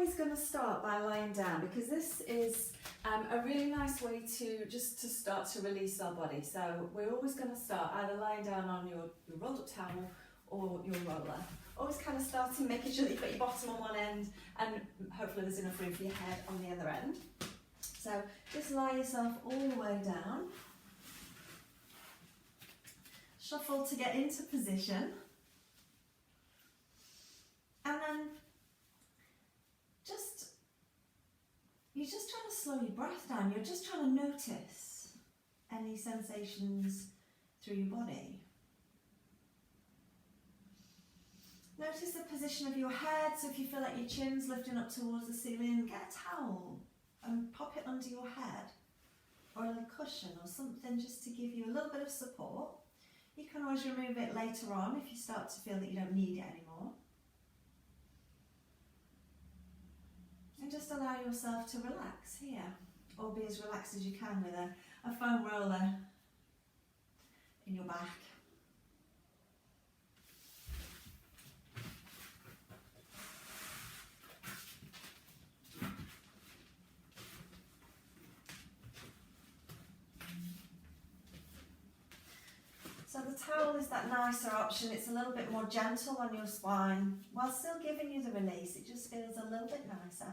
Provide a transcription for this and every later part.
always going to start by lying down, because this is a really nice way to start to release our body. So we're always going to start either lying down on your rolled up towel or your roller. Always kind of starting, making sure that you've got your bottom on one end and hopefully there's enough room for your head on the other end. So just lie yourself all the way down. Shuffle to get into position. And then you're just trying to slow your breath down. You're just trying to notice any sensations through your body. Notice the position of your head. So if you feel like your chin's lifting up towards the ceiling, get a towel and pop it under your head, or a little cushion or something just to give you a little bit of support. You can always remove it later on if you start to feel that you don't need it anymore. And just allow yourself to relax here, or be as relaxed as you can with a foam roller in your back. So the towel is that nicer option. It's a little bit more gentle on your spine while still giving you the release. It just feels a little bit nicer.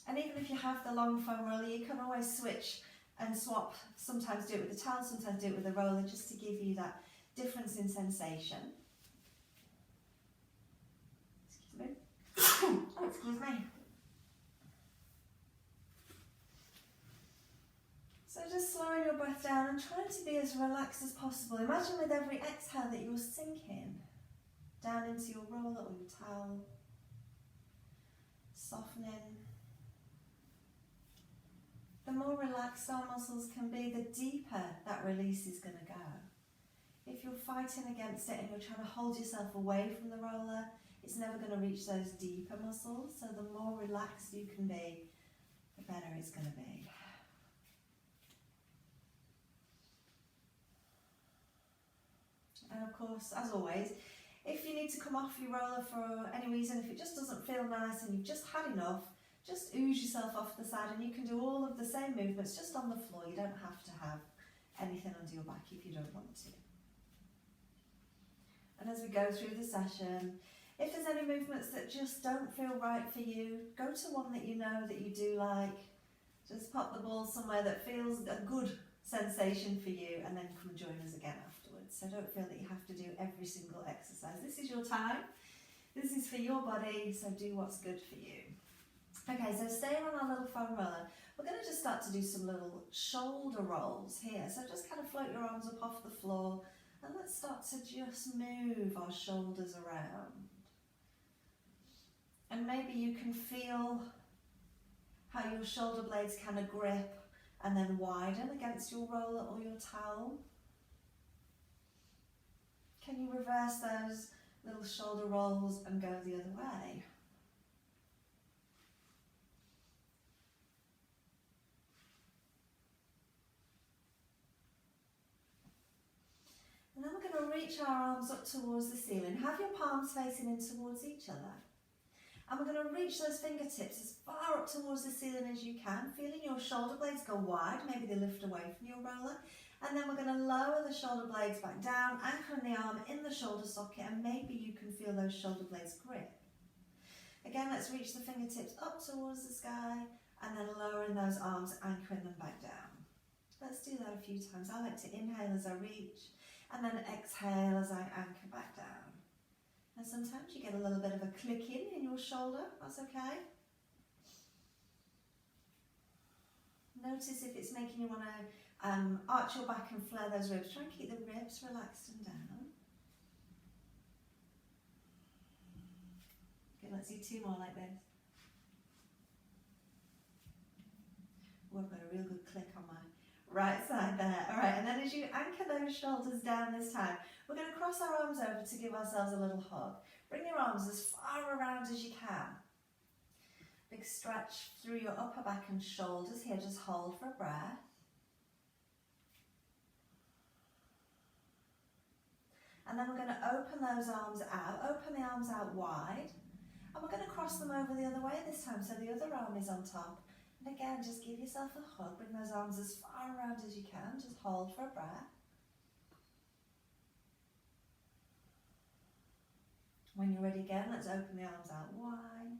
And even if you have the long foam roller, you can always switch and swap. Sometimes do it with the towel, sometimes do it with the roller, just to give you that difference in sensation. Excuse me. Oh, excuse me. So just slowing your breath down and trying to be as relaxed as possible. Imagine with every exhale that you're sinking down into your roller or your towel, softening. The more relaxed our muscles can be, the deeper that release is going to go. If you're fighting against it and you're trying to hold yourself away from the roller, it's never going to reach those deeper muscles. So the more relaxed you can be, the better it's going to be. And of course, as always, if you need to come off your roller for any reason, if it just doesn't feel nice and you've just had enough, just ooze yourself off the side, and you can do all of the same movements just on the floor. You don't have to have anything under your back if you don't want to. And as we go through the session, if there's any movements that just don't feel right for you, go to one that you know that you do like. Just pop the ball somewhere that feels a good sensation for you, and then come join us again afterwards. So don't feel that you have to do every single exercise. This is your time. This is for your body, so do what's good for you. Okay, so staying on our little foam roller, we're going to just start to do some little shoulder rolls here. So just kind of float your arms up off the floor, and let's start to just move our shoulders around. And maybe you can feel how your shoulder blades kind of grip and then widen against your roller or your towel. Can you reverse those little shoulder rolls and go the other way? And then we're going to reach our arms up towards the ceiling. Have your palms facing in towards each other. And we're going to reach those fingertips as far up towards the ceiling as you can, feeling your shoulder blades go wide. Maybe they lift away from your roller. And then we're going to lower the shoulder blades back down, anchoring the arm in the shoulder socket, and maybe you can feel those shoulder blades grip. Again, let's reach the fingertips up towards the sky, and then lowering those arms, anchoring them back down. Let's do that a few times. I like to inhale as I reach, and then exhale as I anchor back down. And sometimes you get a little bit of a clicking in your shoulder. That's okay. Notice if it's making you want to arch your back and flare those ribs. Try and keep the ribs relaxed and down. Okay, let's do two more like this. Oh, I've got a real good click on my right side there. All right, and then as you anchor those shoulders down this time, we're going to cross our arms over to give ourselves a little hug. Bring your arms as far around as you can. Big stretch through your upper back and shoulders here. Just hold for a breath. And then we're going to open those arms out. Open the arms out wide. And we're going to cross them over the other way this time, so the other arm is on top. And again, just give yourself a hug, bring those arms as far around as you can, just hold for a breath. When you're ready again, let's open the arms out wide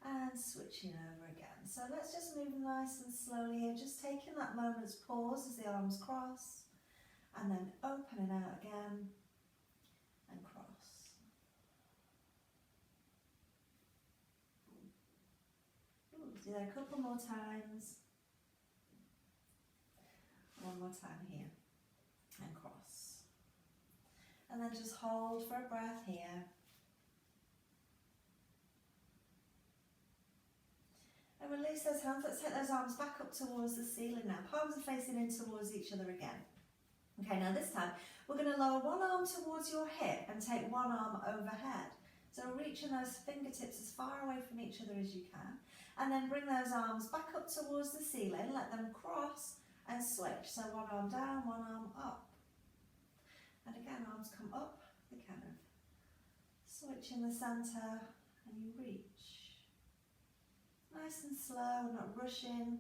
and switching over again. So let's just move nice and slowly here, just taking that moment's pause as the arms cross and then opening out again and cross. Do that a couple more times. One more time here and cross. And then just hold for a breath here. And release those hands. Let's take those arms back up towards the ceiling now. Palms are facing in towards each other again. Okay, now this time we're going to lower one arm towards your hip and take one arm overhead. So reaching those fingertips as far away from each other as you can. And then bring those arms back up towards the ceiling. Let them cross and switch. So one arm down, one arm up. And again, arms come up. They kind of switch in the centre and you reach. Nice and slow, not rushing.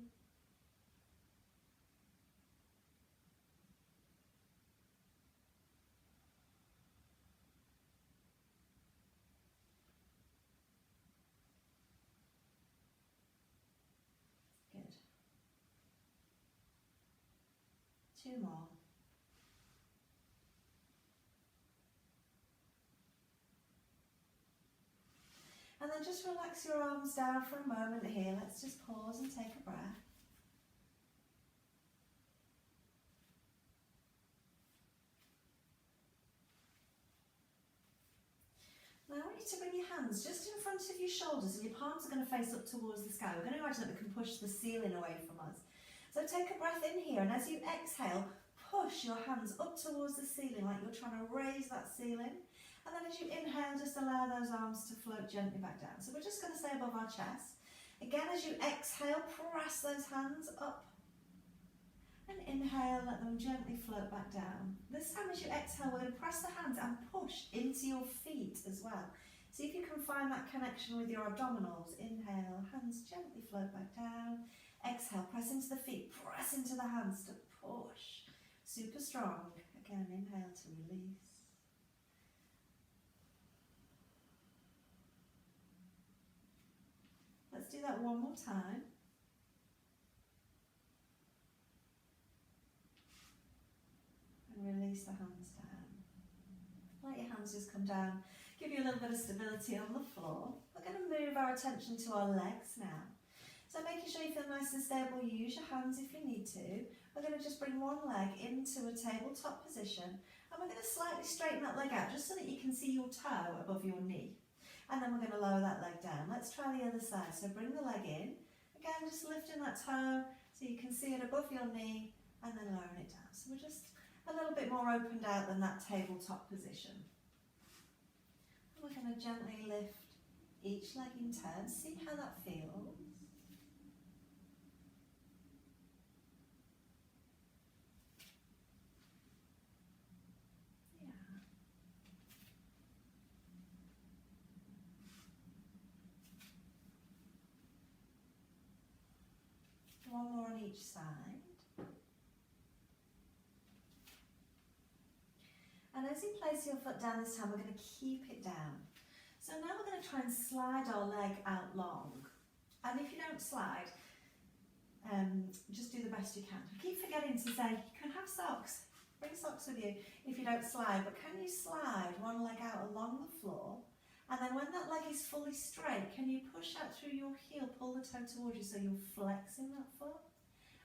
Good. 2 more. And then just relax your arms down for a moment here. Let's just pause and take a breath. Now I want you to bring your hands just in front of your shoulders and your palms are going to face up towards the sky. We're going to imagine that we can push the ceiling away from us. So take a breath in here and as you exhale, push your hands up towards the ceiling like you're trying to raise that ceiling. And then as you inhale, just allow those arms to float gently back down. So we're just going to stay above our chest. Again, as you exhale, press those hands up. And inhale, let them gently float back down. This time as you exhale, we're going to press the hands and push into your feet as well. See if you can find that connection with your abdominals. Inhale, hands gently float back down. Exhale, press into the feet, press into the hands to push. Super strong. Again, inhale to release. Let's do that one more time. And release the hands down. Let your hands just come down. Give you a little bit of stability on the floor. We're going to move our attention to our legs now. So making sure you feel nice and stable, use your hands if you need to. We're going to just bring one leg into a tabletop position. And we're going to slightly straighten that leg out just so that you can see your toe above your knee. And then we're going to lower that leg down. Let's try the other side. So bring the leg in. Again, just lifting that toe so you can see it above your knee and then lowering it down. So we're just a little bit more opened out than that tabletop position. And we're going to gently lift each leg in turn. See how that feels. One more on each side. And as you place your foot down this time, we're going to keep it down. So now we're going to try and slide our leg out long. And if you don't slide, just do the best you can. I keep forgetting to say, you can have socks. Bring socks with you if you don't slide. But can you slide one leg out along the floor? And then when that leg is fully straight, can you push out through your heel, pull the toe towards you so you're flexing that foot?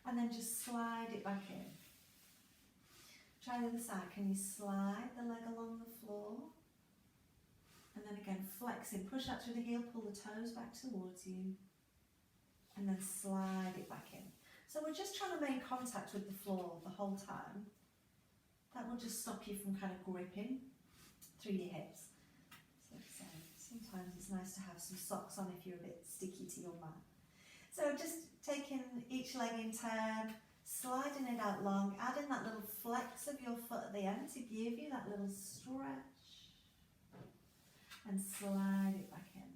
And then just slide it back in. Try the other side. Can you slide the leg along the floor? And then again, flexing. Push out through the heel, pull the toes back towards you. And then slide it back in. So we're just trying to make contact with the floor the whole time. That will just stop you from kind of gripping through your hips. So sometimes it's nice to have some socks on if you're a bit sticky to your mat. So just taking each leg in turn, sliding it out long, adding that little flex of your foot at the end to give you that little stretch. And slide it back in.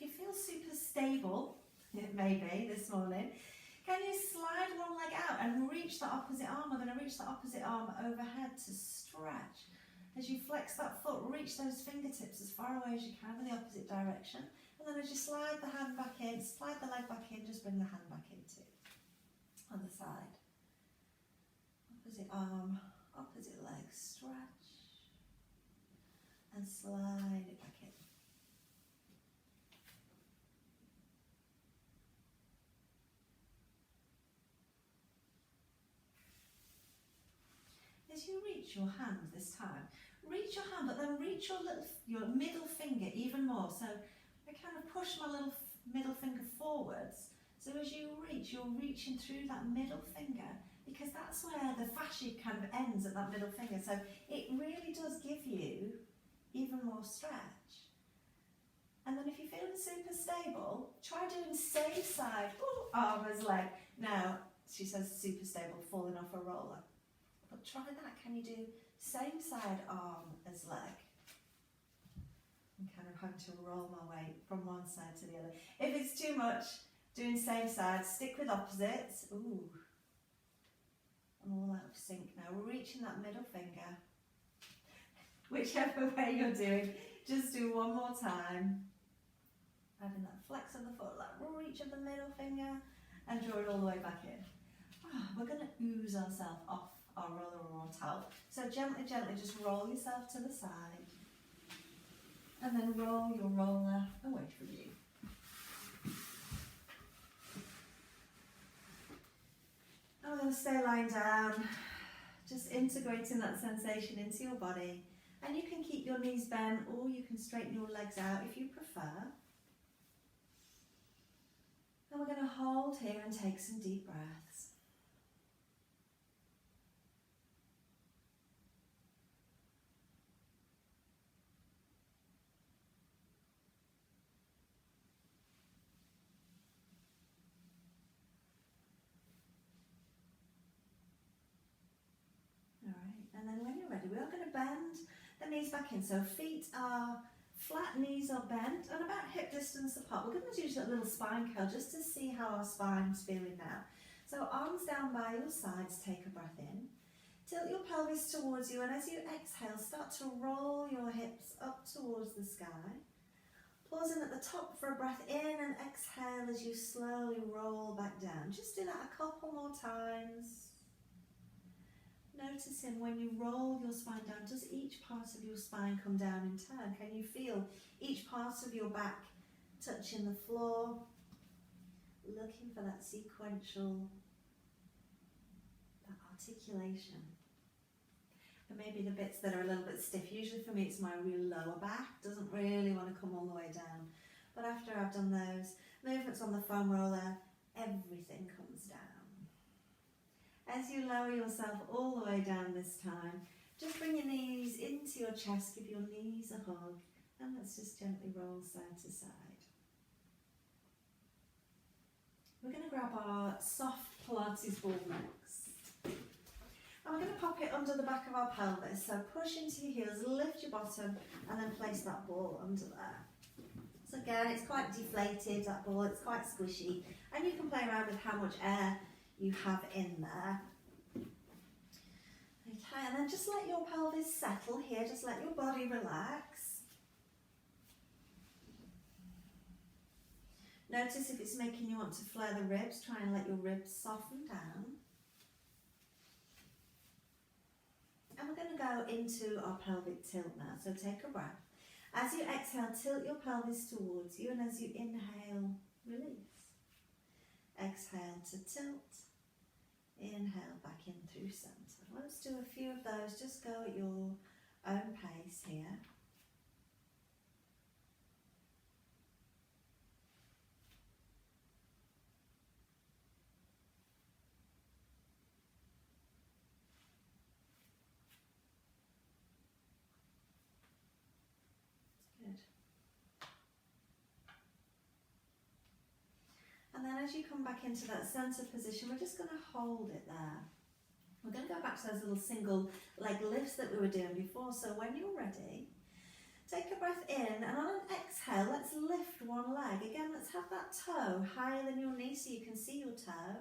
if you feel super stable, it may be this morning, can you slide one leg out and reach the opposite arm? We're going to reach the opposite arm overhead to stretch. As you flex that foot, reach those fingertips as far away as you can in the opposite direction. And then as you slide the hand back in, slide the leg back in, just bring the hand back in too. Other side. Opposite arm, opposite leg, stretch. And slide it back in. As you reach your hand this time, reach your hand, but then reach your middle finger even more. So I kind of push my little middle finger forwards. So as you reach, you're reaching through that middle finger, because that's where the fascia kind of ends at that middle finger. So it really does give you even more stretch. And then if you're feeling super stable, try doing same side, arm as leg. Now, she says super stable, falling off a roller. But try that. Can you do same side arm as leg? I'm kind of having to roll my way from one side to the other. If it's too much, doing same side, stick with opposites. Ooh. I'm all out of sync now. We're reaching that middle finger. Whichever way you're doing, just do one more time. Adding that flex of the foot, that reach of the middle finger, and draw it all the way back in. We're going to ooze ourselves off our roller or our towel. So gently, gently just roll yourself to the side. And then roll your roller away from you. And we're going to stay lying down, just integrating that sensation into your body. And you can keep your knees bent, or you can straighten your legs out if you prefer. And we're going to hold here and take some deep breaths. And then when you're ready, we are going to bend the knees back in. So feet are flat, knees are bent and about hip distance apart. We're going to do a little spine curl just to see how our spine's feeling now. So arms down by your sides, take a breath in. Tilt your pelvis towards you, and as you exhale, start to roll your hips up towards the sky. Pausing at the top for a breath in and exhale as you slowly roll back down. Just do that a couple more times. Noticing when you roll your spine down, does each part of your spine come down in turn? Can you feel each part of your back touching the floor? Looking for that sequential, that articulation. And maybe the bits that are a little bit stiff. Usually for me it's my real lower back, doesn't really want to come all the way down. But after I've done those movements on the foam roller, everything comes down. As you lower yourself all the way down this time, just bring your knees into your chest, give your knees a hug, and let's just gently roll side to side. We're going to grab our soft Pilates ball next. And we're going to pop it under the back of our pelvis. So push into your heels, lift your bottom, and then place that ball under there. So again, it's quite deflated, that ball, it's quite squishy. And you can play around with how much air you have in there. Okay, and then just let your pelvis settle here, just let your body relax. Notice if it's making you want to flare the ribs, try and let your ribs soften down. And we're going to go into our pelvic tilt now, so take a breath. As you exhale, tilt your pelvis towards you, and as you inhale, release. Exhale to tilt. Inhale back in through centre. Let's do a few of those. Just go at your own pace here. Good. And then as you come back into that centre position, we're just going to hold it there. We're going to go back to those little single leg lifts that we were doing before. So when you're ready, Take a breath in, and on an exhale, let's lift one leg. Again, let's have that toe higher than your knee so you can see your toe.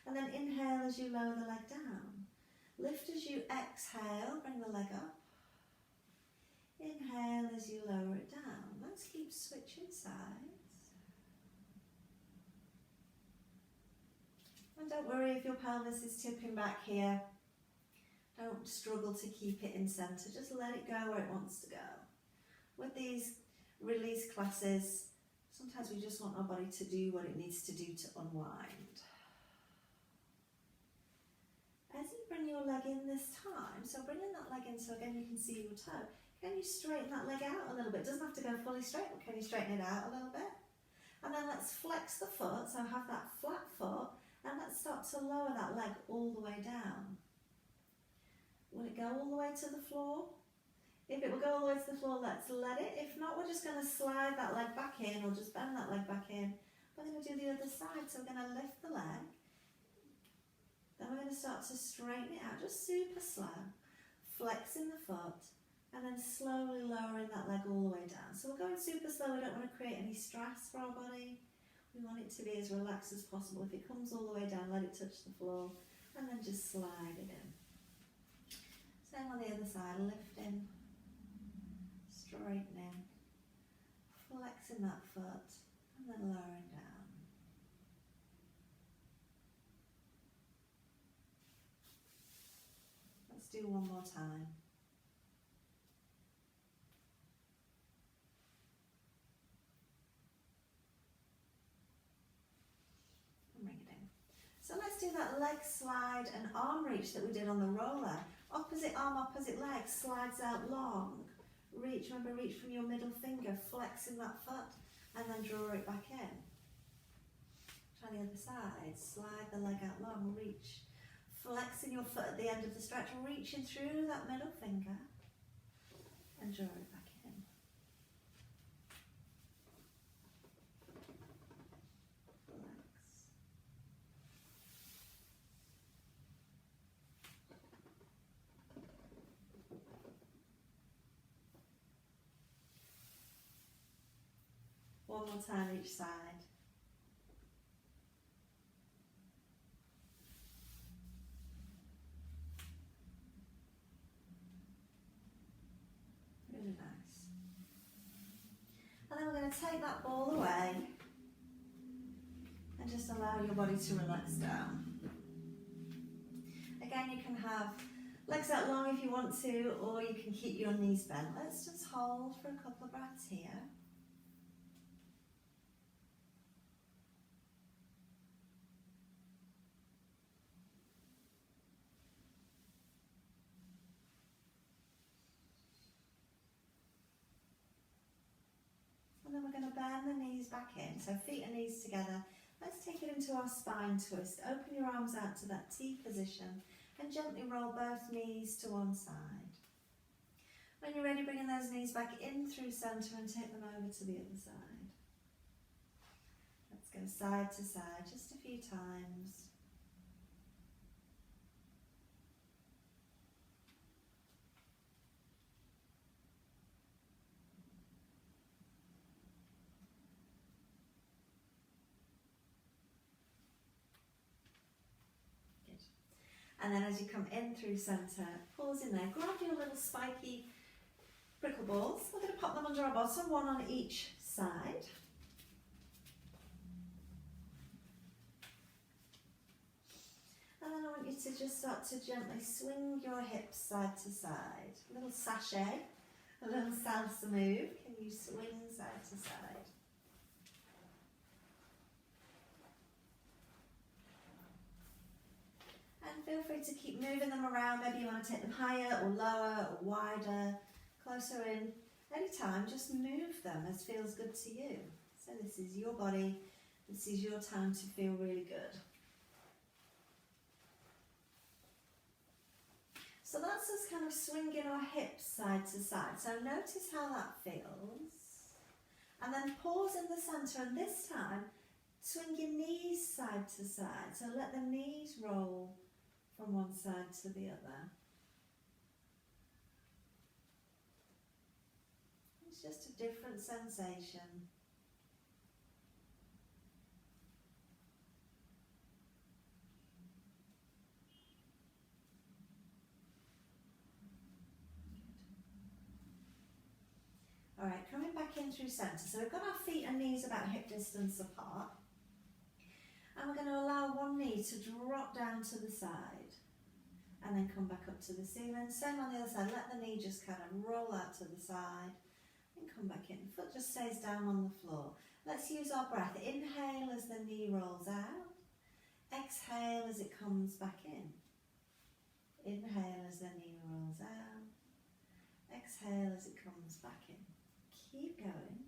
And then inhale as you lower the leg down. Lift as you exhale, bring the leg up. Inhale as you lower it down. Let's keep switching sides. And don't worry if your pelvis is tipping back here. Don't struggle to keep it in centre. Just let it go where it wants to go. With these release classes, sometimes we just want our body to do what it needs to do to unwind. As you bring your leg in this time, so bringing that leg in so again you can see your toe, can you straighten that leg out a little bit? It doesn't have to go fully straight, but can you straighten it out a little bit? And then let's flex the foot, so have that flat foot, and let's start to lower that leg all the way down. Will it go all the way to the floor? If it will go all the way to the floor, let's let it. If not, we're just going to slide that leg back in, or just bend that leg back in. We're going to do the other side, so we're going to lift the leg. Then we're going to start to straighten it out, just super slow. Flexing the foot, and then slowly lowering that leg all the way down. So we're going super slow, we don't want to create any stress for our body. We want it to be as relaxed as possible. If it comes all the way down, let it touch the floor, and then just slide it in. Same on the other side, lifting, straightening, flexing that foot, and then lowering down. Let's do one more time. And bring it in. So let's do that leg slide and arm reach that we did on the roller. Opposite arm, opposite leg, slides out long. Reach, remember, reach from your middle finger, flexing that foot, and then draw it back in. Try the other side, slide the leg out long, reach. Flexing your foot at the end of the stretch, reaching through that middle finger, and draw it back in. Relax. One more time each side. Really nice. And then we're going to take that ball away and just allow your body to relax down. Again, you can have legs out long if you want to, or you can keep your knees bent. Let's just hold for a couple of breaths here. And then we're going to bend the knees back in, so feet and knees together. Let's take it into our spine twist. Open your arms out to that T position and gently roll both knees to one side. When you're ready, bringing those knees back in through centre and take them over to the other side. Let's go side to side just a few times. And then as you come in through centre, pause in there, grab your little spiky prickle balls. We're going to pop them under our bottom, one on each side. And then I want you to just start to gently swing your hips side to side. A little sachet, a little salsa move. Can you swing side to side? And feel free to keep moving them around. Maybe you want to take them higher or lower or wider, closer in. Anytime, just move them as feels good to you. So this is your body. This is your time to feel really good. So that's us kind of swinging our hips side to side. So notice how that feels. And then pause in the centre, and this time, swing your knees side to side. So let the knees roll from one side to the other. It's just a different sensation. All right, coming back in through centre. So we've got our feet and knees about hip distance apart. And we're going to allow one knee to drop down to the side and then come back up to the ceiling. Same on the other side, let the knee just kind of roll out to the side and come back in. Foot just stays down on the floor. Let's use our breath. Inhale as the knee rolls out. Exhale as it comes back in. Inhale as the knee rolls out. Exhale as it comes back in. Keep going.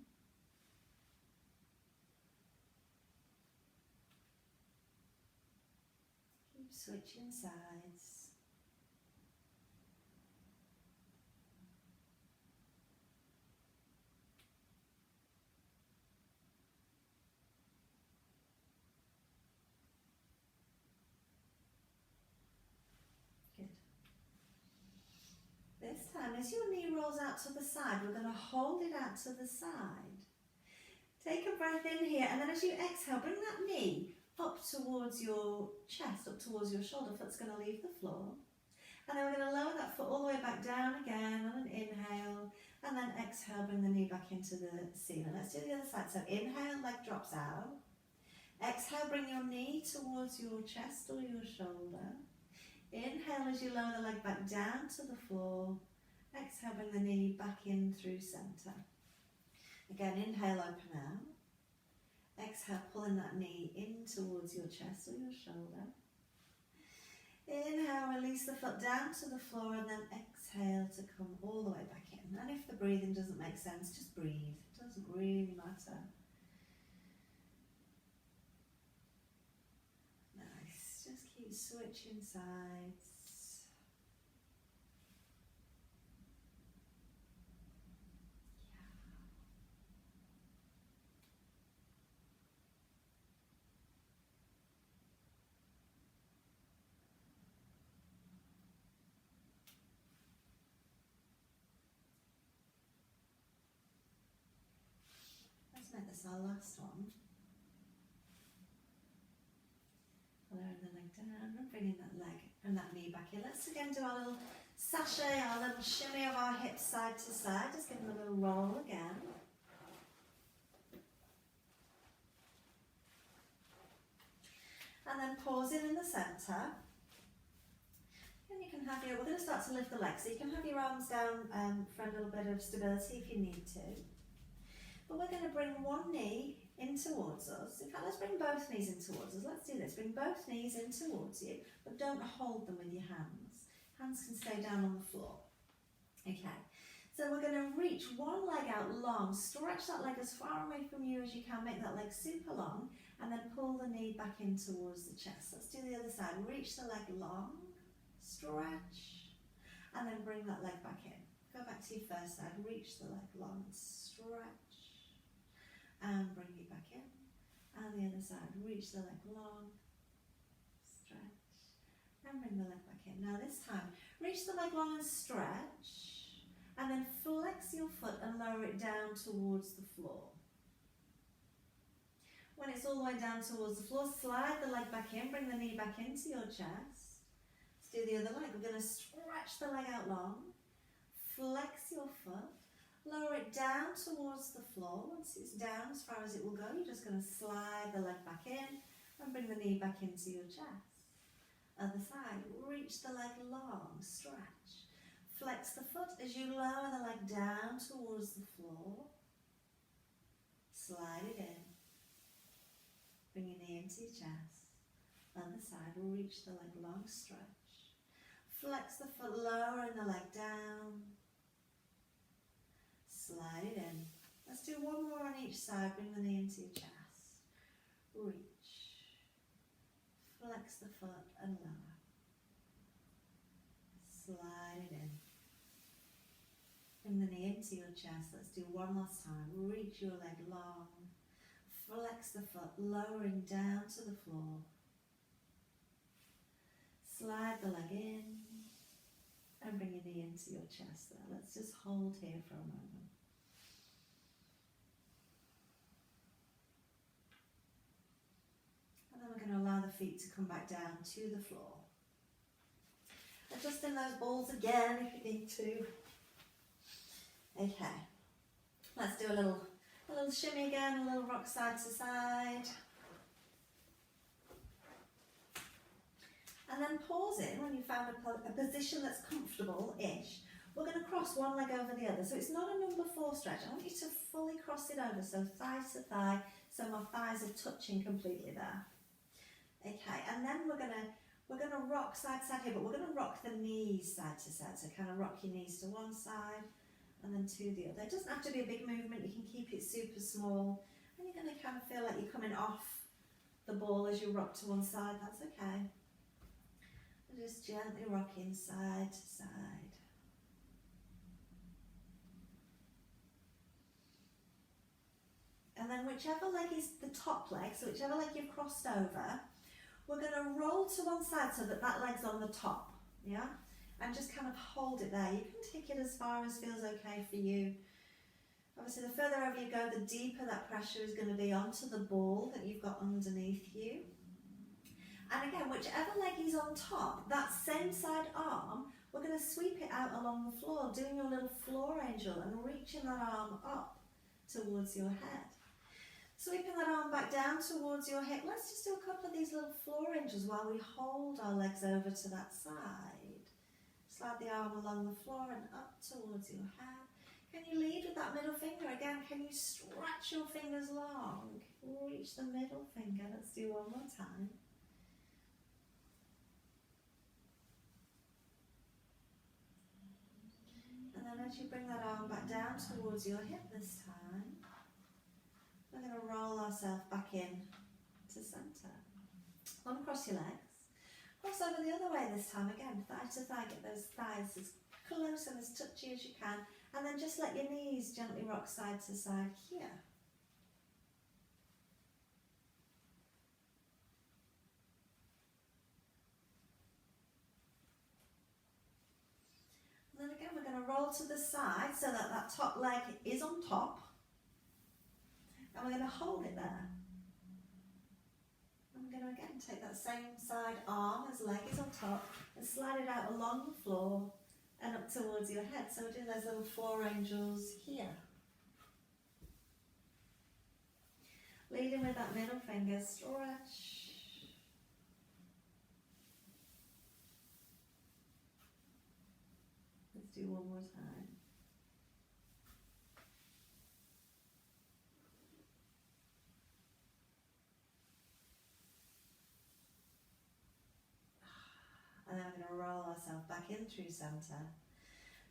Keep switching sides. Good. This time, as your knee rolls out to the side, we're going to hold it out to the side. Take a breath in here, and then as you exhale, bring that knee up towards your chest, up towards your shoulder. Foot's going to leave the floor. And then we're going to lower that foot all the way back down again on an inhale, and then exhale, bring the knee back into the ceiling. Let's do the other side. So inhale, leg drops out. Exhale, bring your knee towards your chest or your shoulder. Inhale as you lower the leg back down to the floor. Exhale, bring the knee back in through centre. Again, inhale, open out. Exhale, pulling that knee in towards your chest or your shoulder. Inhale, release the foot down to the floor, and then exhale to come all the way back in. And if the breathing doesn't make sense, just breathe. It doesn't really matter. Nice. Just keep switching sides. Make this our last one. Lowering the leg down and bringing that leg and that knee back in. Let's again do our little sachet, our little shimmy of our hips side to side. Just give them a little roll again. And then pausing in the centre. And you can have your, we're going to start to lift the legs. So you can have your arms down for a little bit of stability if you need to. But we're going to bring one knee in towards us. In fact, let's bring both knees in towards us. Let's do this. Bring both knees in towards you, but don't hold them with your hands. Hands can stay down on the floor. Okay, so we're going to reach one leg out long. Stretch that leg as far away from you as you can. Make that leg super long, and then pull the knee back in towards the chest. Let's do the other side. Reach the leg long, stretch, and then bring that leg back in. Go back to your first side. Reach the leg long, stretch, and bring it back in. And the other side, reach the leg long, stretch, and bring the leg back in. Now this time, reach the leg long and stretch, and then flex your foot and lower it down towards the floor. When it's all the way down towards the floor, slide the leg back in, bring the knee back into your chest. Let's do the other leg. We're going to stretch the leg out long, flex your foot, lower it down towards the floor. Once it's down as far as it will go, you're just going to slide the leg back in and bring the knee back into your chest. Other side, reach the leg long, stretch. Flex the foot as you lower the leg down towards the floor. Slide it in. Bring your knee into your chest. Other side, reach the leg long, stretch. Flex the foot, lowering the leg down. Slide it in. Let's do one more on each side. Bring the knee into your chest. Reach. Flex the foot and lower. Slide it in. Bring the knee into your chest. Let's do one last time. Reach your leg long. Flex the foot, lowering down to the floor. Slide the leg in and bring your knee into your chest there. Let's just hold here for a moment. feet to come back down to the floor. Adjusting those balls again if you need to. Okay, let's do a little shimmy again, a little rock side to side. And then pausing when you found a position that's comfortable-ish. We're going to cross one leg over the other. So it's not a number 4 stretch. I want you to fully cross it over, so thigh to thigh, so my thighs are touching completely there. Okay, and then we're gonna rock side to side here, but we're gonna rock the knees side to side. So kind of rock your knees to one side and then to the other. It doesn't have to be a big movement. You can keep it super small. And you're gonna kind of feel like you're coming off the ball as you rock to one side. That's okay. And just gently rocking side to side. And then whichever leg is the top leg, so whichever leg you've crossed over, we're going to roll to one side so that that leg's on the top, yeah? And just kind of hold it there. You can take it as far as feels okay for you. Obviously, the further over you go, the deeper that pressure is going to be onto the ball that you've got underneath you. And again, whichever leg is on top, that same side arm, we're going to sweep it out along the floor, doing your little floor angel and reaching that arm up towards your head. Sweeping that arm back down towards your hip. Let's just do a couple of these little floor angels while we hold our legs over to that side. Slide the arm along the floor and up towards your head. Can you lead with that middle finger? Again, can you stretch your fingers long? Reach the middle finger. Let's do one more time. And then as you bring that arm back down towards your hip this time, we're going to roll ourselves back in to centre. Uncross your legs. Cross over the other way this time again, thigh to thigh. Get those thighs as close and as touchy as you can. And then just let your knees gently rock side to side here. And then again, we're going to roll to the side so that that top leg is on top. And we're going to hold it there. And we're going to again take that same side arm as leg is on top and slide it out along the floor and up towards your head. So we're doing those little floor angels here. Leading with that middle finger, stretch. Let's do one more time. And then we're going to roll ourselves back in through centre.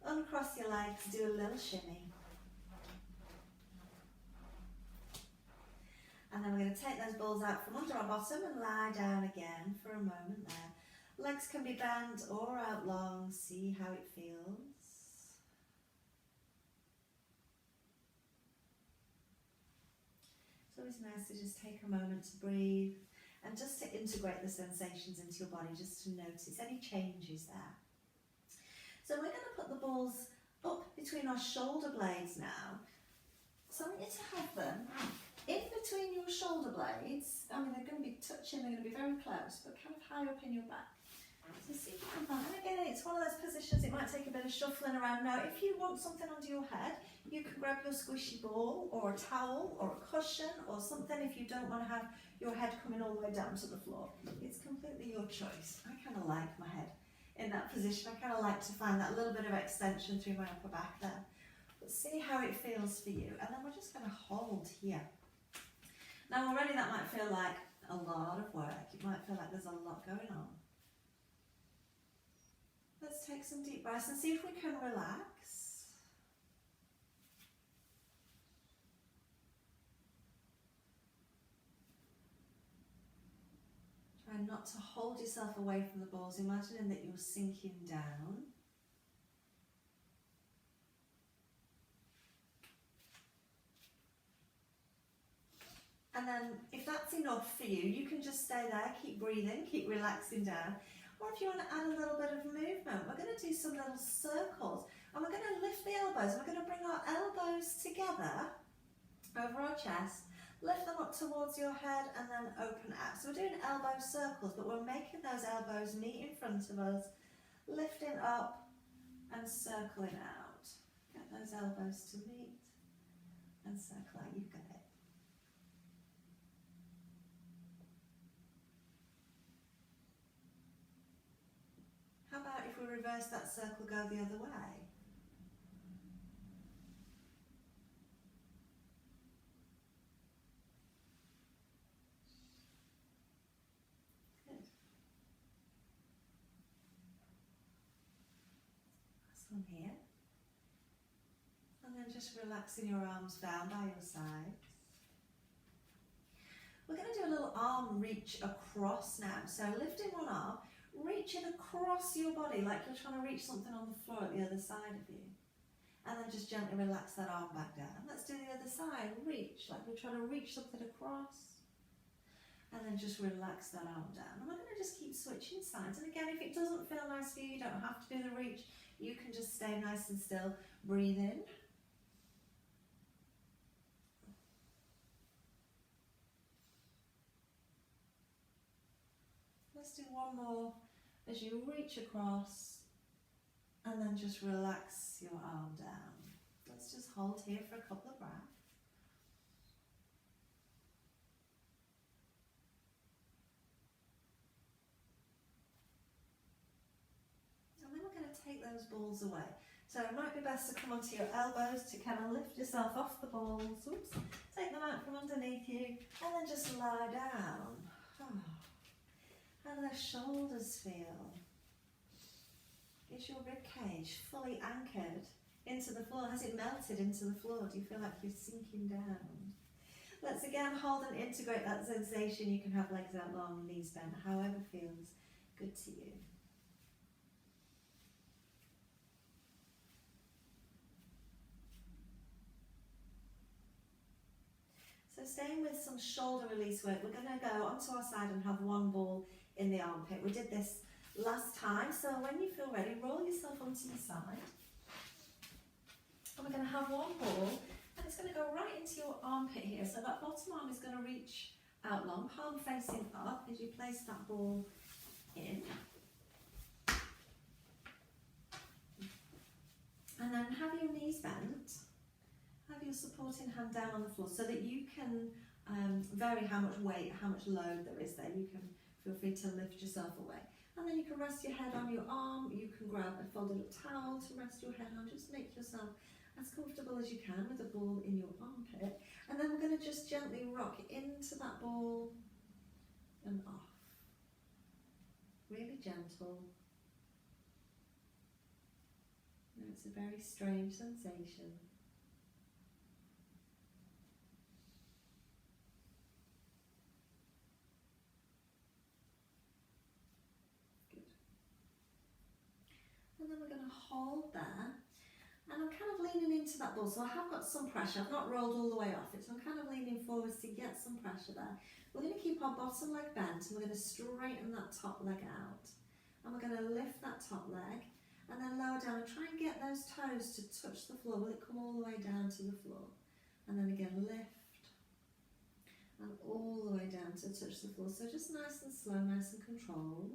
Uncross your legs, do a little shimmy. And then we're going to take those balls out from under our bottom and lie down again for a moment there. Legs can be bent or out long, see how it feels. It's always nice to just take a moment to breathe and just to integrate the sensations into your body, just to notice any changes there. So we're going to put the balls up between our shoulder blades now. So I want you to have them in between your shoulder blades. I mean, they're going to be touching, they're going to be very close, but kind of high up in your back. So see if you can find, and again, it's one of those positions, it might take a bit of shuffling around. Now, if you want something under your head, you can grab your squishy ball or a towel or a cushion or something if you don't want to have your head coming all the way down to the floor. It's completely your choice. I kind of like my head in that position. I kind of like to find that little bit of extension through my upper back there. But see how it feels for you. And then we're just going to hold here. Now already that might feel like a lot of work. It might feel like there's a lot going on. Let's take some deep breaths and see if we can relax. Try not to hold yourself away from the balls, imagining that you're sinking down. And then if that's enough for you, you can just stay there, keep breathing, keep relaxing down. Or if you want to add a little bit of movement, we're going to do some little circles. And we're going to lift the elbows. We're going to bring our elbows together over our chest. Lift them up towards your head and then open out. So we're doing elbow circles, but we're making those elbows meet in front of us, lifting up and circling out. Get those elbows to meet and circle out. You've got it. How about if we reverse that circle, go the other way? Good. Last one here. And then just relaxing your arms down by your sides. We're going to do a little arm reach across now. So lifting one arm, reach it across your body like you're trying to reach something on the floor at the other side of you. And then just gently relax that arm back down. Let's do the other side. Reach, like we're trying to reach something across. And then just relax that arm down. And we're going to just keep switching sides. And again, if it doesn't feel nice for you, you don't have to do the reach. You can just stay nice and still. Breathe in. Let's do one more as you reach across and then just relax your arm down. Let's just hold here for a couple of breaths. And then we're going to take those balls away. So it might be best to come onto your elbows to kind of lift yourself off the balls. Oops. Take them out from underneath you and then just lie down. How do those shoulders feel? Is your rib cage fully anchored into the floor? Has it melted into the floor? Do you feel like you're sinking down? Let's again hold and integrate that sensation. You can have legs out long, knees bent, however feels good to you. So staying with some shoulder release work, we're going to go onto our side and have one ball in the armpit. We did this last time, so when you feel ready, roll yourself onto your side. And we're going to have one ball, and it's going to go right into your armpit here. So that bottom arm is going to reach out long, palm facing up as you place that ball in. And then have your knees bent. Have your supporting hand down on the floor so that you can vary how much weight, how much load there is there. You can feel free to lift yourself away. And then you can rest your head on your arm. You can grab a folded up towel to rest your head on. Just make yourself as comfortable as you can with the ball in your armpit. And then we're going to just gently rock into that ball and off. Really gentle. And it's a very strange sensation. And then we're going to hold there, and I'm kind of leaning into that ball, so I have got some pressure. I've not rolled all the way off it, so I'm kind of leaning forwards to get some pressure there. We're going to keep our bottom leg bent, and we're going to straighten that top leg out, and we're going to lift that top leg and then lower down and try and get those toes to touch the floor. Will it come all the way down to the floor? And then again lift and all the way down to touch the floor. So just nice and slow, nice and controlled.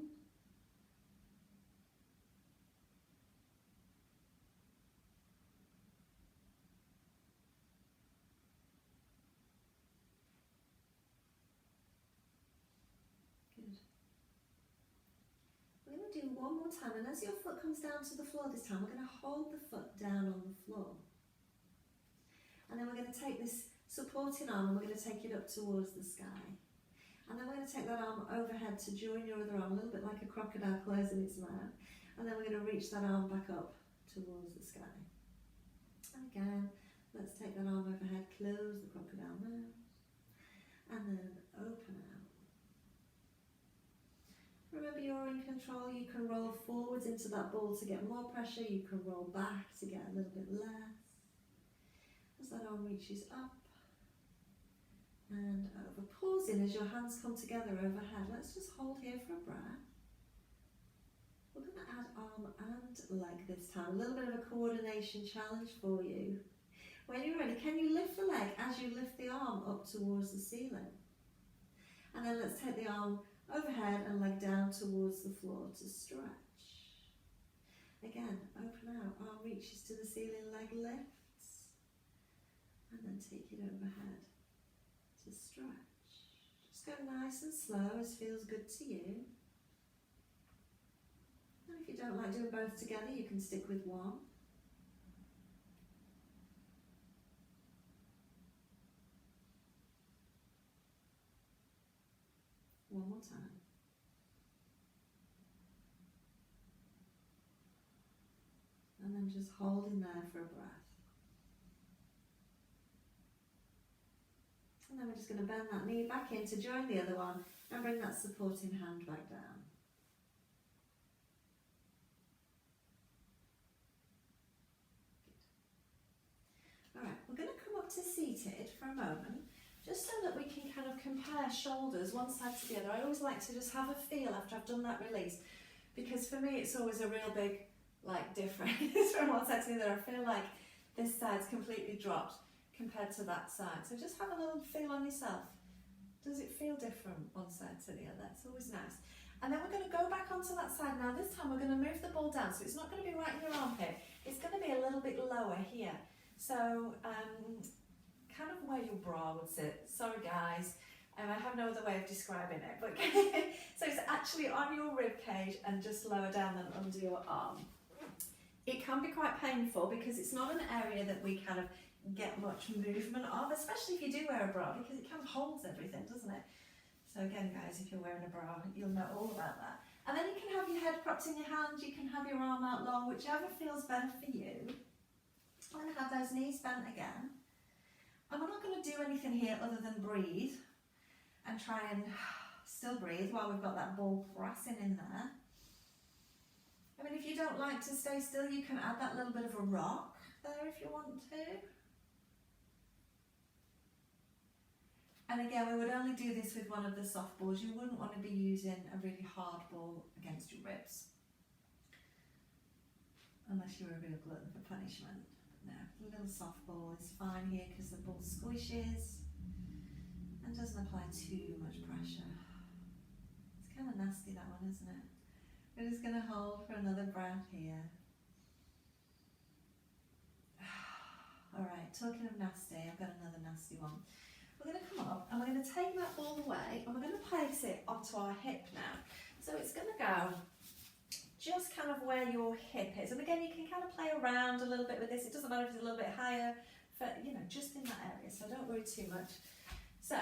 Do one more time, and as your foot comes down to the floor this time, we're going to hold the foot down on the floor, and then we're going to take this supporting arm and we're going to take it up towards the sky, and then we're going to take that arm overhead to join your other arm, a little bit like a crocodile closing its mouth, and then we're going to reach that arm back up towards the sky. And again, let's take that arm overhead, close the crocodile mouth, and then open out. Remember, you're in control. You can roll forwards into that ball to get more pressure. You can roll back to get a little bit less. As that arm reaches up and over. Pausing as your hands come together overhead. Let's just hold here for a breath. We're going to add arm and leg this time. A little bit of a coordination challenge for you. When you're ready, can you lift the leg as you lift the arm up towards the ceiling? And then let's take the arm overhead and leg down towards the floor to stretch. Again, open out, arm reaches to the ceiling, leg lifts. And then take it overhead to stretch. Just go nice and slow as feels good to you. And if you don't like doing both together, you can stick with one. One more time. And then just hold in there for a breath. And then we're just going to bend that knee back in to join the other one and bring that supporting hand back down. Good. Alright, we're going to come up to seated for a moment, just so that we can kind of compare shoulders one side to the other. I always like to just have a feel after I've done that release, because for me it's always a real big difference from one side to the other. I feel like this side's completely dropped compared to that side. So just have a little feel on yourself. Does it feel different one side to the other? It's always nice. And then we're going to go back onto that side. Now this time we're going to move the ball down, so it's not going to be right in your armpit. It's going to be a little bit lower here. So kind of where your bra would sit. Sorry guys, I have no other way of describing it. But so it's actually on your rib cage and just lower down than under your arm. It can be quite painful because it's not an area that we kind of get much movement of, especially if you do wear a bra, because it kind of holds everything, doesn't it? So again guys, if you're wearing a bra, you'll know all about that. And then you can have your head propped in your hand, you can have your arm out long, whichever feels better for you. And have those knees bent again. And we're not going to do anything here other than breathe and try and still breathe while we've got that ball pressing in there. I mean, if you don't like to stay still, you can add that little bit of a rock there if you want to. And again, we would only do this with one of the soft balls. You wouldn't want to be using a really hard ball against your ribs. Unless you're a real glutton for punishment. No, a little soft ball is fine here because the ball squishes and doesn't apply too much pressure. It's kind of nasty, that one, isn't it? We're just going to hold for another breath here. Alright, talking of nasty, I've got another nasty one. We're going to come up and we're going to take that ball away and we're going to place it onto our hip now. So it's going to go just kind of where your hip is. And again, you can kind of play around a little bit with this. It doesn't matter if it's a little bit higher, but you know, just in that area. So don't worry too much. So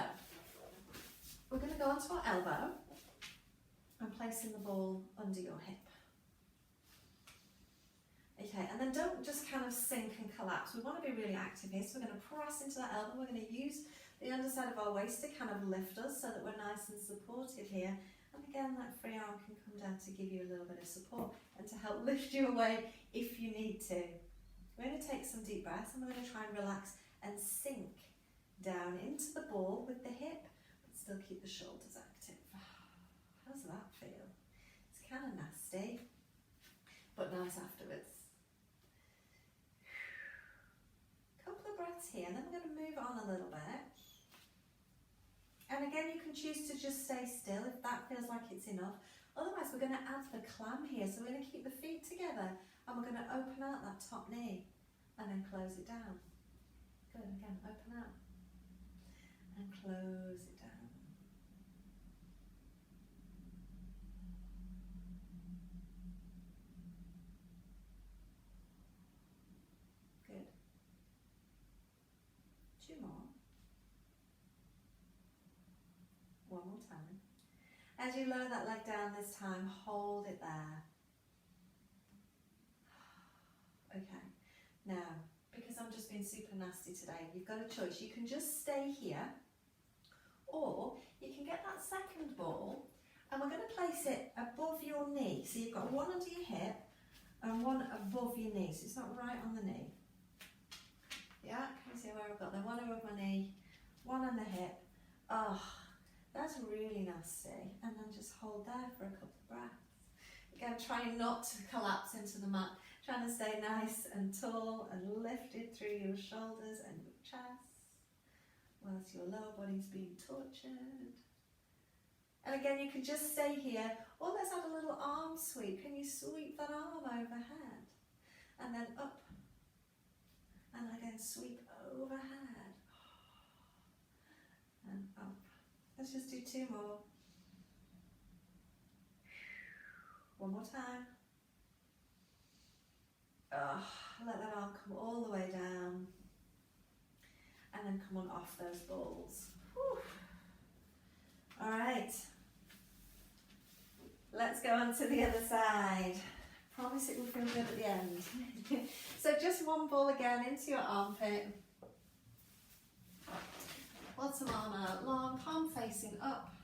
we're going to go onto our elbow and placing the ball under your hip. Okay, and then don't just kind of sink and collapse. We want to be really active here, so we're going to press into that elbow. We're going to use the underside of our waist to kind of lift us so that we're nice and supported here. And again, that free arm can come down to give you a little bit of support and to help lift you away if you need to. We're going to take some deep breaths and we're going to try and relax and sink down into the ball with the hip, but still keep the shoulders active. How does that feel? It's kind of nasty, but nice afterwards. Couple of breaths here, and then we're going to move on a little bit. And again, you can choose to just stay still if that feels like it's enough. Otherwise, we're going to add the clam here. So we're going to keep the feet together and we're going to open out that top knee and then close it down. Good, again, open out and close it down. Good. 2 more. One more time. As you lower that leg down this time, hold it there. Okay, now, because I'm just being super nasty today, you've got a choice. You can just stay here, or you can get that second ball, and we're going to place it above your knee. So you've got one under your hip, and one above your knee, so it's not right on the knee. Yeah, can you see where I've got them? One above my knee, one on the hip. Oh, that's really nasty. And then just hold there for a couple of breaths. Again, trying not to collapse into the mat. Trying to stay nice and tall and lifted through your shoulders and your chest whilst your lower body's being tortured. And again, you can just stay here, or let's add a little arm sweep. Can you sweep that arm overhead? And then up. And again, sweep overhead. And up. Let's just do 2 more. One more time. Let that arm come all the way down. And then come on off those balls. Whew. All right. Let's go on to the other side. Promise it will feel good at the end. So just one ball again into your armpit. Bottom arm out long, palm facing up.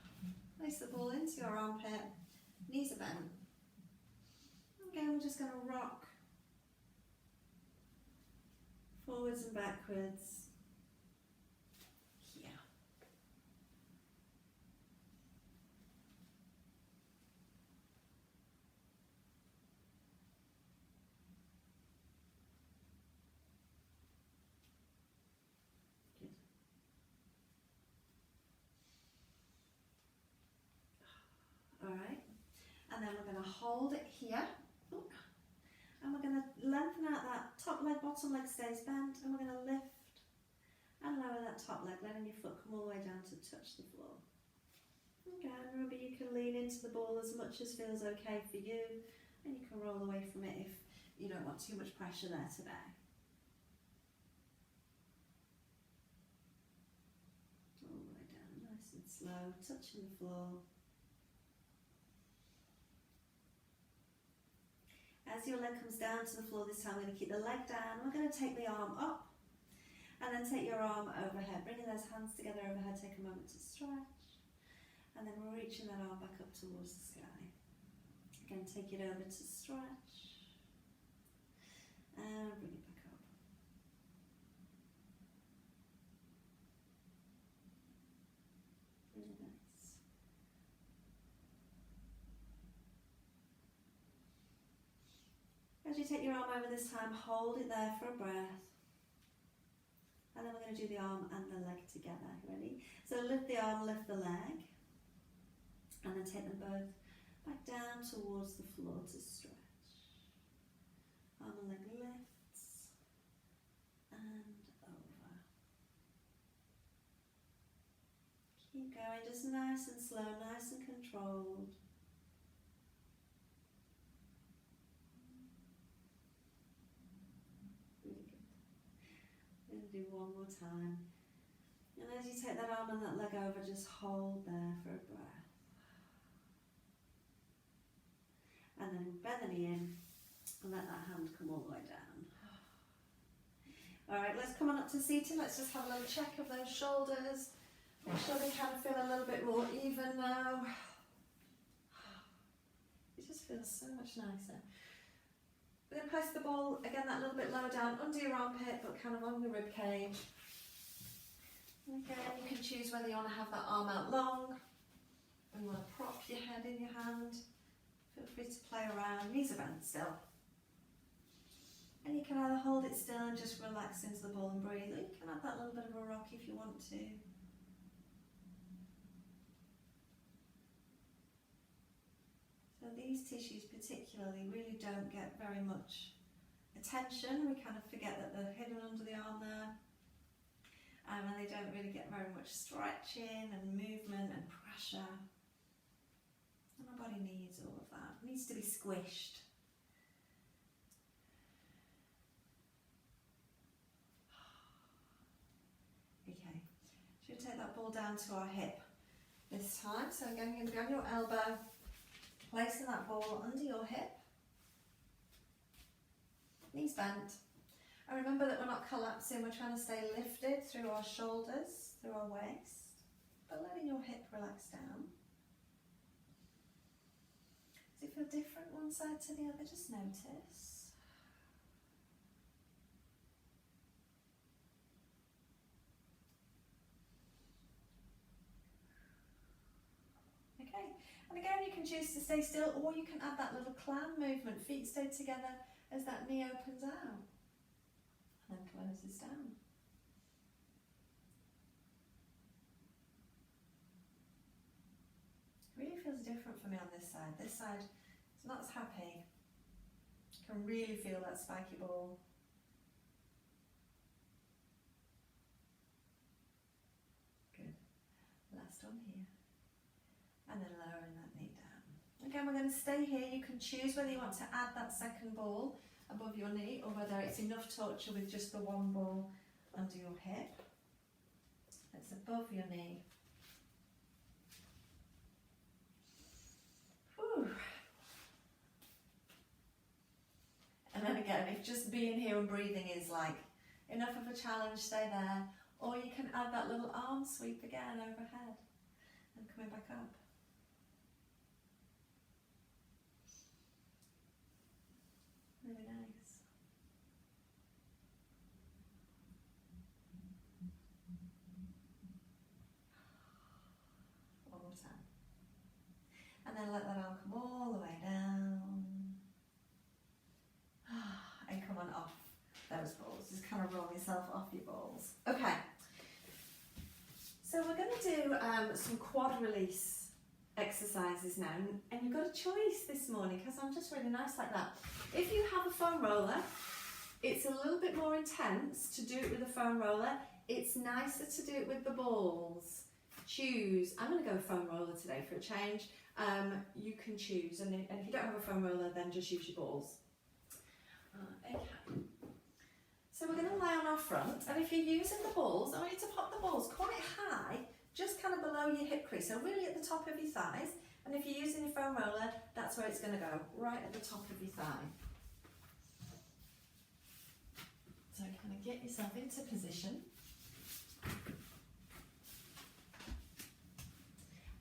Place the ball into your armpit. Knees are bent. Again, we're just going to rock forwards and backwards. Here. Good. All right. And then we're going to hold it here. And we're going to lengthen out that top leg, bottom leg stays bent, and we're going to lift and lower that top leg, letting your foot come all the way down to touch the floor. Okay, and remember you can lean into the ball as much as feels okay for you, and you can roll away from it if you don't want too much pressure there today. All the way down, nice and slow, touching the floor. As your leg comes down to the floor this time, we're going to keep the leg down. We're going to take the arm up and then take your arm overhead. Bringing those hands together overhead, take a moment to stretch. And then we're reaching that arm back up towards the sky. Again, take it over to stretch. And bring it back up. Really nice. As you take your arm over this time, hold it there for a breath. And then we're going to do the arm and the leg together. Ready? So lift the arm, lift the leg. And then take them both back down towards the floor to stretch. Arm and leg lifts. And over. Keep going, just nice and slow, nice and controlled. Do one more time. And as you take that arm and that leg over, just hold there for a breath. And then bend the knee in and let that hand come all the way down. Alright, let's come on up to seated. Let's just have a little check of those shoulders. Make sure they kind of feel a little bit more even now. It just feels so much nicer. We're going to place the ball, again, that little bit lower down, under your armpit, but kind of on the rib cage. Again, you can choose whether you want to have that arm out long, or you want to prop your head in your hand. Feel free to play around, knees are bent still. And you can either hold it still and just relax into the ball and breathe, or you can add that little bit of a rock if you want to. So these tissues particularly really don't get very much attention. We kind of forget that they're hidden under the arm there. And they don't really get very much stretching and movement and pressure. And our body needs all of that. It needs to be squished. Okay, so we take that ball down to our hip this time. So again, you're going to be on your elbow, placing that ball under your hip, knees bent. And remember that we're not collapsing, we're trying to stay lifted through our shoulders, through our waist, but letting your hip relax down. Does it feel different one side to the other? Just notice. Okay, Okay, and again you can choose to stay still, or you can add that little clown movement, feet stay together as that knee opens out and then closes down. It really feels different for me on this side. This side is not as happy. You can really feel that spiky ball. Good. Last one here. And then lowering that knee down. Again, we're going to stay here. You can choose whether you want to add that second ball above your knee or whether it's enough torture with just the one ball under your hip. It's above your knee. Whew. And then again, if just being here and breathing is like enough of a challenge, stay there. Or you can add that little arm sweep again overhead and coming back up. Really nice. One more time. And then let that arm come all the way down. And come on off those balls. Just kind of roll yourself off your balls. Okay. So we're going to do some quad release exercises now. And you've got a choice this morning because I'm just really nice like that. If you have a foam roller, it's a little bit more intense to do it with a foam roller. It's nicer to do it with the balls. Choose. I'm going to go foam roller today for a change. You can choose, and if you don't have a foam roller, then just use your balls. Okay. So we're going to lie on our front, and if you're using the balls, I want you to pop the balls quite high, just kind of below your hip crease, so really at the top of your thighs. And if you're using your foam roller, that's where it's going to go, right at the top of your thigh. So kind of get yourself into position.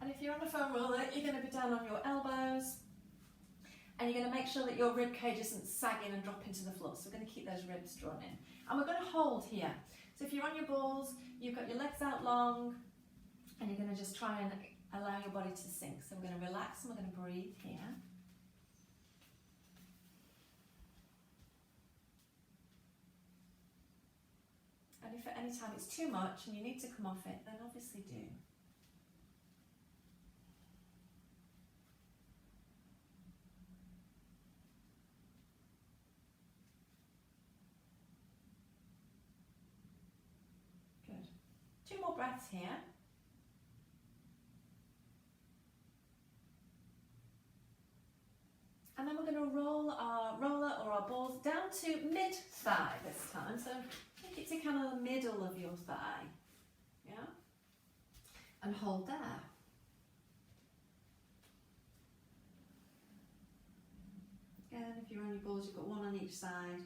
And if you're on a foam roller, you're going to be down on your elbows, and you're going to make sure that your rib cage isn't sagging and dropping to the floor. So we're going to keep those ribs drawn in. And we're going to hold here. So if you're on your balls, you've got your legs out long, and you're going to just try and allow your body to sink. So we're going to relax and we're going to breathe here. And if at any time it's too much and you need to come off it, then obviously do. Good. 2 more breaths here. And then we're going to roll our roller or our balls down to mid-thigh this time. So take it to kind of the middle of your thigh. Yeah? And hold there. Again, if you're on your balls, you've got one on each side.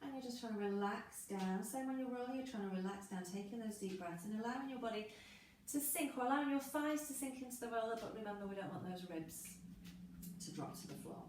And you're just trying to relax down. Same when you're rolling, you're trying to relax down, taking those deep breaths and allowing your body to sink, or allowing your thighs to sink into the roller, but remember, we don't want those ribs to drop to the floor.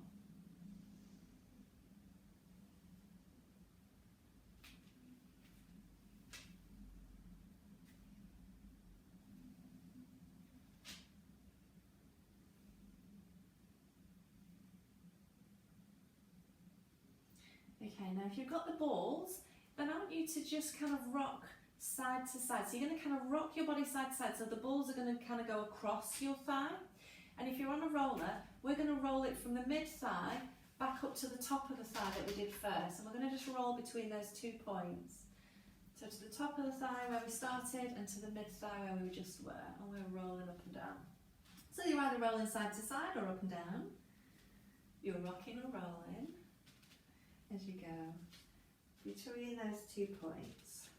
Okay, now if you've got the balls, then I want you to just kind of rock side to side. So you're going to kind of rock your body side to side, so the balls are going to kind of go across your thigh. And if you're on a roller, we're going to roll it from the mid-thigh back up to the top of the thigh that we did first. And we're going to just roll between those 2 points. So to the top of the thigh where we started and to the mid-thigh where we just were. And we're rolling up and down. So you're either rolling side to side or up and down. You're rocking or rolling as you go between those 2 points.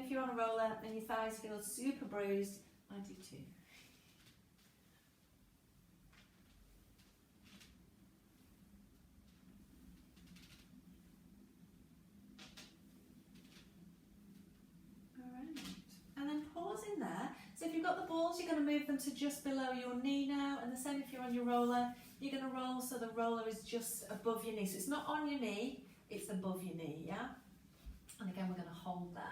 If you're on a roller and your thighs feel super bruised, I do too. Alright, and then pause in there. So if you've got the balls, you're going to move them to just below your knee now, and the same if you're on your roller, you're going to roll so the roller is just above your knee. So it's not on your knee, it's above your knee, yeah? And again, we're going to hold there.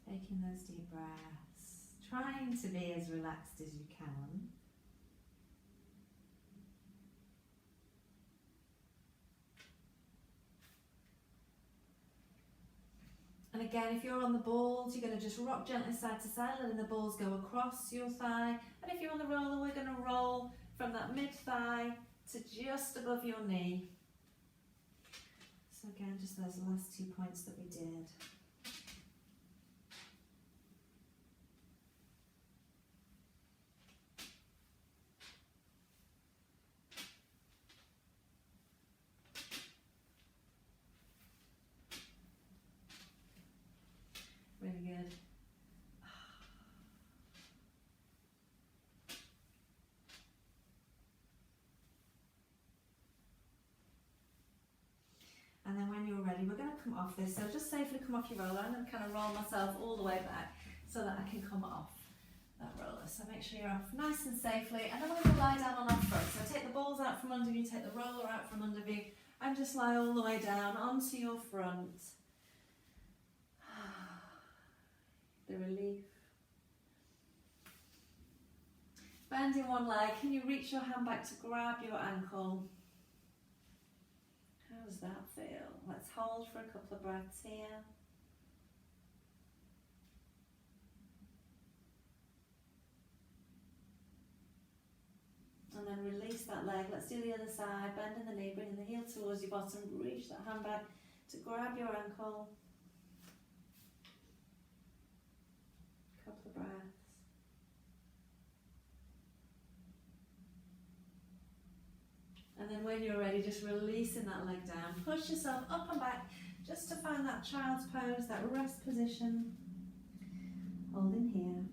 Taking those deep breaths, trying to be as relaxed as you can. And again, if you're on the balls, you're going to just rock gently side to side, letting the balls go across your thigh. And if you're on the roller, we're going to roll from that mid-thigh to just above your knee. So again, just those last 2 points that we did. Really good. And then when you're ready, we're going to come off this. So just safely come off your roller. I'm going to kind of roll myself all the way back so that I can come off that roller. So make sure you're off nice and safely. And then we're going to lie down on our front. So take the balls out from under you, take the roller out from under you, and just lie all the way down onto your front. The relief. Bending one leg, can you reach your hand back to grab your ankle? How does that feel? Let's hold for a couple of breaths here. And then release that leg. Let's do the other side. Bending the knee, bringing the heel towards your bottom. Reach that hand back to grab your ankle. Couple of breaths. And then when you're ready, just releasing that leg down. Push yourself up and back just to find that child's pose, that rest position. Holding here.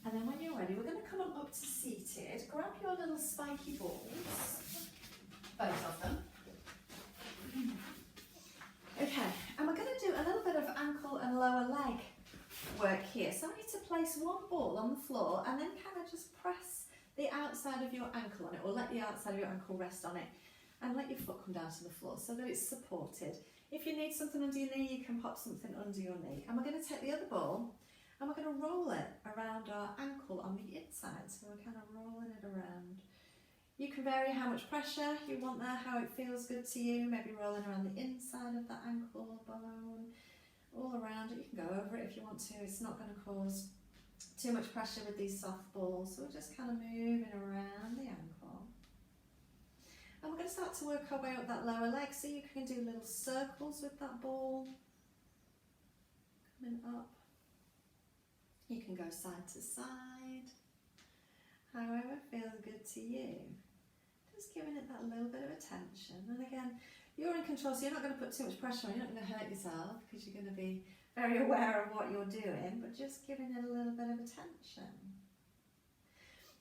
And then when you're ready, we're going to come on up to seated. Grab your little spiky balls, both of them. Okay, and we're going to do a little bit of ankle and lower leg work here. So I need to place one ball on the floor and then kind of just press the outside of your ankle on it, or let the outside of your ankle rest on it, and let your foot come down to the floor so that it's supported. If you need something under your knee, you can pop something under your knee. And we're going to take the other ball and we're going to roll it around our ankle on the inside. So we're kind of rolling it around. You can vary how much pressure you want there, how it feels good to you. Maybe rolling around the inside of that ankle bone, all around it. You can go over it if you want to. It's not going to cause too much pressure with these soft balls. So we're just kind of moving around the ankle. And we're going to start to work our way up that lower leg. So you can do little circles with that ball. Coming up. You can go side to side. However feels good to you. Just giving it that little bit of attention. And again, you're in control, so you're not going to put too much pressure on. You're not going to hurt yourself because you're going to be very aware of what you're doing, but just giving it a little bit of attention.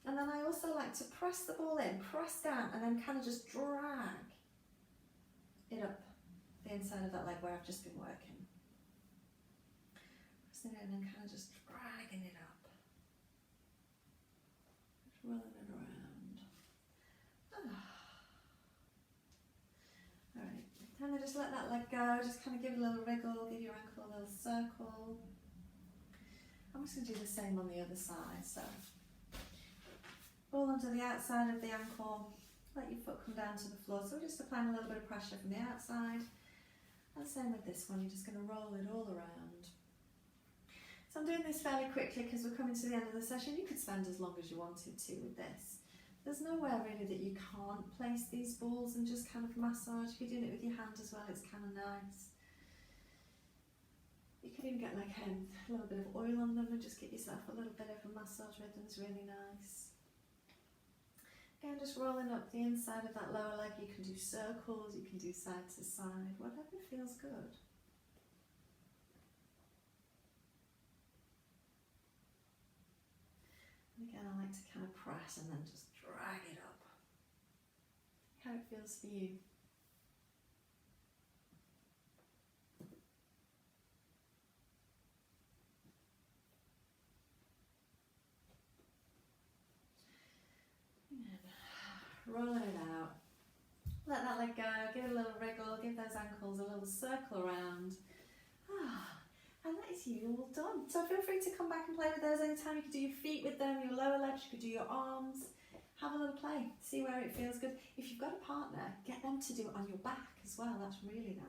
And then I also like to press the ball in, press down, and then kind of just drag it up the inside of that leg where I've just been working. Pressing it in and kind of just dragging it up. Just rolling it around. Alright, kind of just let that leg go, just kind of give it a little wriggle, give your ankle a little circle. I'm just going to do the same on the other side. So, ball onto the outside of the ankle, let your foot come down to the floor. So we're just applying a little bit of pressure from the outside. And same with this one, you're just going to roll it all around. So I'm doing this fairly quickly because we're coming to the end of the session. You could spend as long as you wanted to with this. There's nowhere really that you can't place these balls and just kind of massage. If you're doing it with your hand as well, it's kind of nice. You can even get like a little bit of oil on them and just get yourself a little bit of a massage rhythm. It's really nice. Again, just rolling up the inside of that lower leg. You can do circles, you can do side to side, whatever feels good. press and then just drag it up. How it feels for you. Rolling it out. Let that leg go, give it a little wriggle, give those ankles a little circle around. And that is you all done. So feel free to come back and play with those anytime. You could do your feet with them, your lower legs, you could do your arms. Have a little play, see where it feels good. If you've got a partner, get them to do it on your back as well, that's really nice.